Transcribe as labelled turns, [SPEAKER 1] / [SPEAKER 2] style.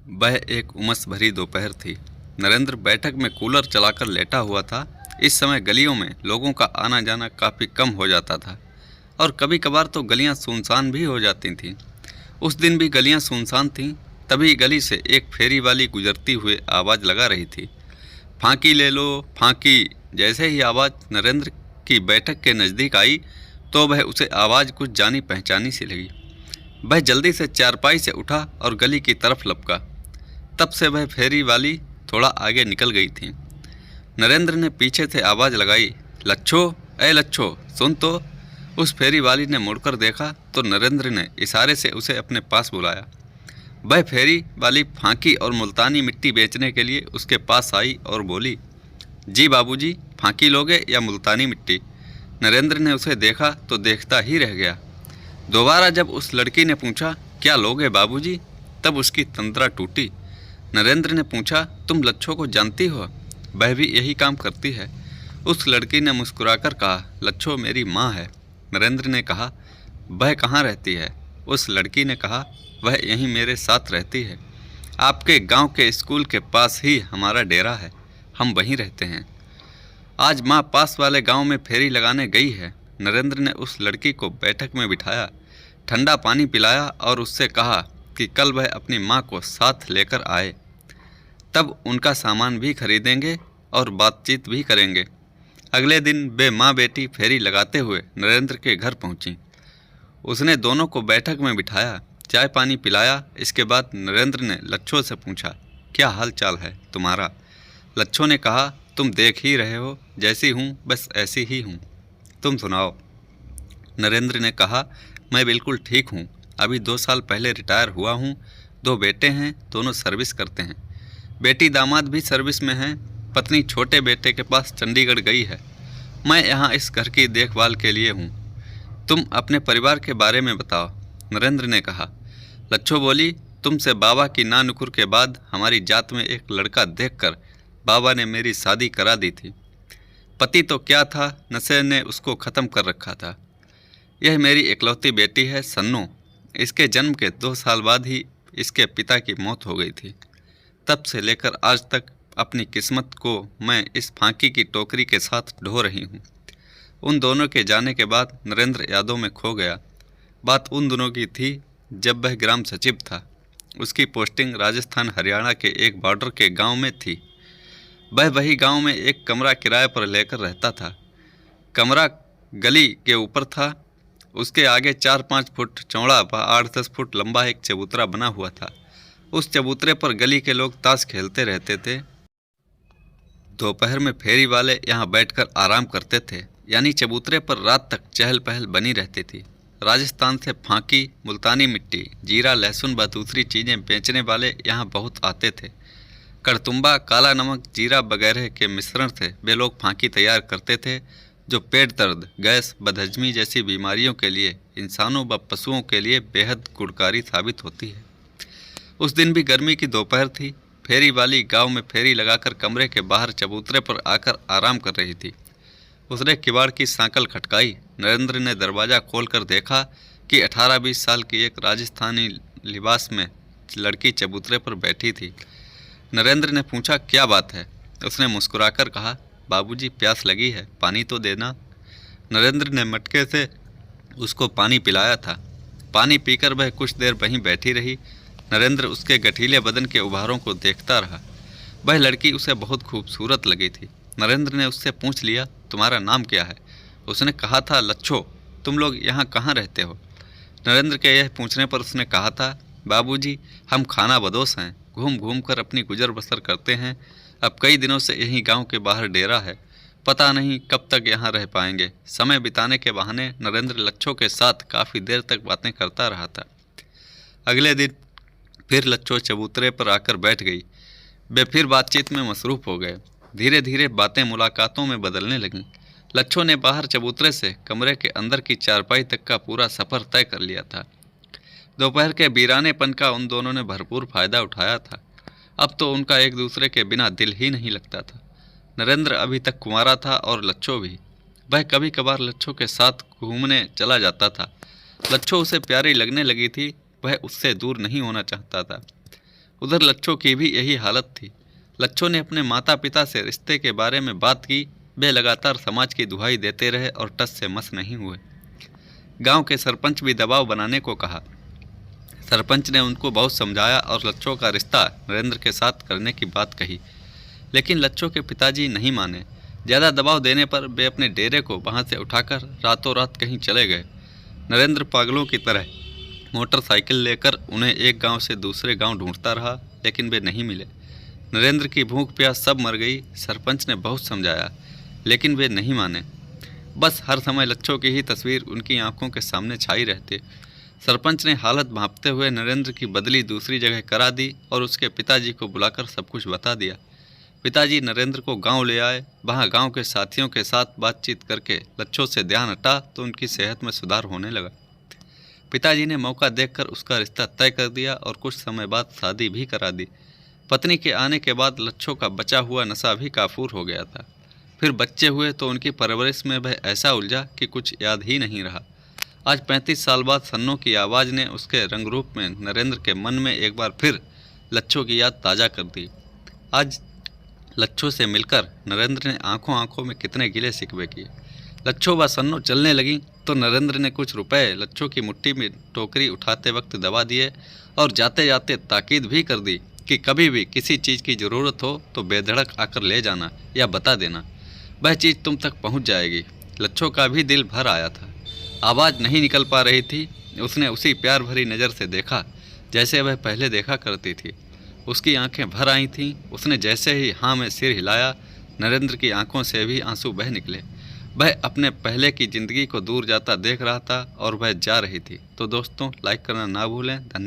[SPEAKER 1] वह एक उमस भरी दोपहर थी। नरेंद्र बैठक में कूलर चलाकर लेटा हुआ था। इस समय गलियों में लोगों का आना जाना काफ़ी कम हो जाता था और कभी कभार तो गलियां सुनसान भी हो जाती थीं। उस दिन भी गलियां सुनसान थीं। तभी गली से एक फेरी वाली गुजरती हुए आवाज़ लगा रही थी, फांकी ले लो फांकी। जैसे ही आवाज़ नरेंद्र की बैठक के नज़दीक आई तो वह उसे आवाज़ कुछ जानी पहचानी सी लगी। वह जल्दी से चारपाई से उठा और गली की तरफ लपका। तब से वह फेरी वाली थोड़ा आगे निकल गई थी। नरेंद्र ने पीछे से आवाज़ लगाई, लच्छो, ए लच्छो, सुन तो। उस फेरी वाली ने मुड़कर देखा तो नरेंद्र ने इशारे से उसे अपने पास बुलाया। वह फेरी वाली फांकी और मुल्तानी मिट्टी बेचने के लिए उसके पास आई और बोली, जी बाबूजी, फांकी लोगे या मुल्तानी मिट्टी? नरेंद्र ने उसे देखा तो देखता ही रह गया। दोबारा जब उस लड़की ने पूछा, क्या लोगे बाबूजी? तब उसकी तंद्रा टूटी। नरेंद्र ने पूछा, तुम लच्छो को जानती हो? वह भी यही काम करती है। उस लड़की ने मुस्कुराकर कहा, लच्छो मेरी माँ है। नरेंद्र ने कहा, वह कहाँ रहती है? उस लड़की ने कहा, वह यहीं मेरे साथ रहती है। आपके गांव के स्कूल के पास ही हमारा डेरा है, हम वहीं रहते हैं। आज माँ पास वाले गांव में फेरी लगाने गई है। नरेंद्र ने उस लड़की को बैठक में बिठाया, ठंडा पानी पिलाया और उससे कहा कि कल वह अपनी माँ को साथ लेकर आए, तब उनका सामान भी खरीदेंगे और बातचीत भी करेंगे। अगले दिन वे माँ बेटी फेरी लगाते हुए नरेंद्र के घर पहुंची। उसने दोनों को बैठक में बिठाया, चाय पानी पिलाया। इसके बाद नरेंद्र ने लच्छो से पूछा, क्या हाल चाल है तुम्हारा? लच्छो ने कहा, तुम देख ही रहे हो, जैसी हूँ बस ऐसी ही हूँ, तुम सुनाओ। नरेंद्र ने कहा, मैं बिल्कुल ठीक हूँ, अभी 2 साल पहले रिटायर हुआ हूँ। 2 बेटे हैं, दोनों सर्विस करते हैं। बेटी दामाद भी सर्विस में हैं। पत्नी छोटे बेटे के पास चंडीगढ़ गई है। मैं यहाँ इस घर की देखभाल के लिए हूँ। तुम अपने परिवार के बारे में बताओ, नरेंद्र ने कहा। लच्छो बोली, तुमसे बाबा की ना नुकुर के बाद हमारी जात में एक लड़का देखकर बाबा ने मेरी शादी करा दी थी। पति तो क्या था, नशे ने उसको ख़त्म कर रखा था। यह मेरी इकलौती बेटी है सन्नो। इसके जन्म के 2 साल बाद ही इसके पिता की मौत हो गई थी। तब से लेकर आज तक अपनी किस्मत को मैं इस फांकी की टोकरी के साथ ढो रही हूँ। उन दोनों के जाने के बाद नरेंद्र यादों में खो गया। बात उन दिनों की थी जब वह ग्राम सचिव था। उसकी पोस्टिंग राजस्थान हरियाणा के एक बॉर्डर के गांव में थी। वह वही गांव में एक कमरा किराए पर लेकर रहता था। कमरा गली के ऊपर था। उसके आगे 4-5 फुट चौड़ा व 8-10 फुट लंबा एक चबूतरा बना हुआ था। उस चबूतरे पर गली के लोग ताश खेलते रहते थे। दोपहर में फेरी वाले यहाँ बैठकर आराम करते थे, यानी चबूतरे पर रात तक चहल पहल बनी रहती थी। राजस्थान से फांकी, मुल्तानी मिट्टी, जीरा, लहसुन व दूसरी चीज़ें बेचने वाले यहाँ बहुत आते थे। कड़तुम्बा, काला नमक, जीरा वगैरह के मिश्रण से वे लोग फांकी तैयार करते थे, जो पेट दर्द, गैस, बदहजमी जैसी बीमारियों के लिए इंसानों व पशुओं के लिए बेहद गुणकारी साबित होती है। उस दिन भी गर्मी की दोपहर थी। फेरी वाली गांव में फेरी लगाकर कमरे के बाहर चबूतरे पर आकर आराम कर रही थी। उसने किवाड़ की सांकल खटकाई। नरेंद्र ने दरवाज़ा खोलकर देखा कि 18-20 साल की एक राजस्थानी लिबास में लड़की चबूतरे पर बैठी थी। नरेंद्र ने पूछा, क्या बात है? उसने मुस्कुराकर कहा, बाबूजी प्यास लगी है, पानी तो देना। नरेंद्र ने मटके से उसको पानी पिलाया था। पानी पीकर वह कुछ देर वहीं बैठी रही। नरेंद्र उसके गठीले बदन के उभारों को देखता रहा। वह लड़की उसे बहुत खूबसूरत लगी थी। नरेंद्र ने उससे पूछ लिया, तुम्हारा नाम क्या है? उसने कहा था, लच्छो। तुम लोग यहाँ कहाँ रहते हो? नरेंद्र के यह पूछने पर उसने कहा था, बाबूजी हम खाना बदोश हैं, घूम घूम कर अपनी गुजर बसर करते हैं। अब कई दिनों से यहीं गांव के बाहर डेरा है, पता नहीं कब तक यहाँ रह पाएंगे। समय बिताने के बहाने नरेंद्र लच्छो के साथ काफ़ी देर तक बातें करता रहा था। अगले दिन फिर लच्छो चबूतरे पर आकर बैठ गई। वे फिर बातचीत में मसरूफ़ हो गए। धीरे धीरे बातें मुलाकातों में बदलने लगीं। लच्छो ने बाहर चबूतरे से कमरे के अंदर की चारपाई तक का पूरा सफ़र तय कर लिया था। दोपहर के वीरानेपन का उन दोनों ने भरपूर फ़ायदा उठाया था। अब तो उनका एक दूसरे के बिना दिल ही नहीं लगता था। नरेंद्र अभी तक कुंवारा था और लच्छो भी। वह कभी कभार लच्छो के साथ घूमने चला जाता था। लच्छो उसे प्यारी लगने लगी थी, वह उससे दूर नहीं होना चाहता था। उधर लच्छो की भी यही हालत थी। लच्छो ने अपने माता पिता से रिश्ते के बारे में बात की। वे लगातार समाज की दुहाई देते रहे और टस से मस नहीं हुए। गांव के सरपंच भी दबाव बनाने को कहा। सरपंच ने उनको बहुत समझाया और लच्छो का रिश्ता नरेंद्र के साथ करने की बात कही, लेकिन लच्छो के पिताजी नहीं माने। ज़्यादा दबाव देने पर वे अपने डेरे को वहाँ से उठाकर रातों रात कहीं चले गए। नरेंद्र पागलों की तरह मोटरसाइकिल लेकर उन्हें एक गांव से दूसरे गांव ढूंढता रहा, लेकिन वे नहीं मिले। नरेंद्र की भूख प्यास सब मर गई। सरपंच ने बहुत समझाया, लेकिन वे नहीं माने। बस हर समय लच्छो की ही तस्वीर उनकी आंखों के सामने छाई रहती। सरपंच ने हालत भांपते हुए नरेंद्र की बदली दूसरी जगह करा दी और उसके पिताजी को बुलाकर सब कुछ बता दिया। पिताजी नरेंद्र को गांव ले आए। वहां गांव के साथियों के साथ बातचीत करके लच्छो से ध्यान हटा तो उनकी सेहत में सुधार होने लगा। पिताजी ने मौका देखकर उसका रिश्ता तय कर दिया और कुछ समय बाद शादी भी करा दी। पत्नी के आने के बाद लच्छो का बचा हुआ नशा भी काफूर हो गया था। फिर बच्चे हुए तो उनकी परवरिश में वह ऐसा उलझा कि कुछ याद ही नहीं रहा। आज 35 साल बाद सन्नों की आवाज़ ने उसके रंग रूप में नरेंद्र के मन में एक बार फिर लच्छो की याद ताज़ा कर दी। आज लच्छो से मिलकर नरेंद्र ने आंखों आंखों में कितने गिले शिकवे किए। लच्छो व सन्नो चलने लगी तो नरेंद्र ने कुछ रुपए लच्छो की मुट्ठी में टोकरी उठाते वक्त दबा दिए और जाते जाते ताकीद भी कर दी कि कभी भी किसी चीज़ की ज़रूरत हो तो बेधड़क आकर ले जाना या बता देना, वह चीज़ तुम तक पहुंच जाएगी। लच्छो का भी दिल भर आया था। आवाज़ नहीं निकल पा रही थी। उसने उसी प्यार भरी नज़र से देखा जैसे वह पहले देखा करती थी। उसकी आंखें भर आई थीं। उसने जैसे ही हाँ में सिर हिलाया, नरेंद्र की आंखों से भी आंसू बह निकले। वह अपने पहले की ज़िंदगी को दूर जाता देख रहा था और वह जा रही थी। तो दोस्तों, लाइक करना ना भूलें। धन्यवाद।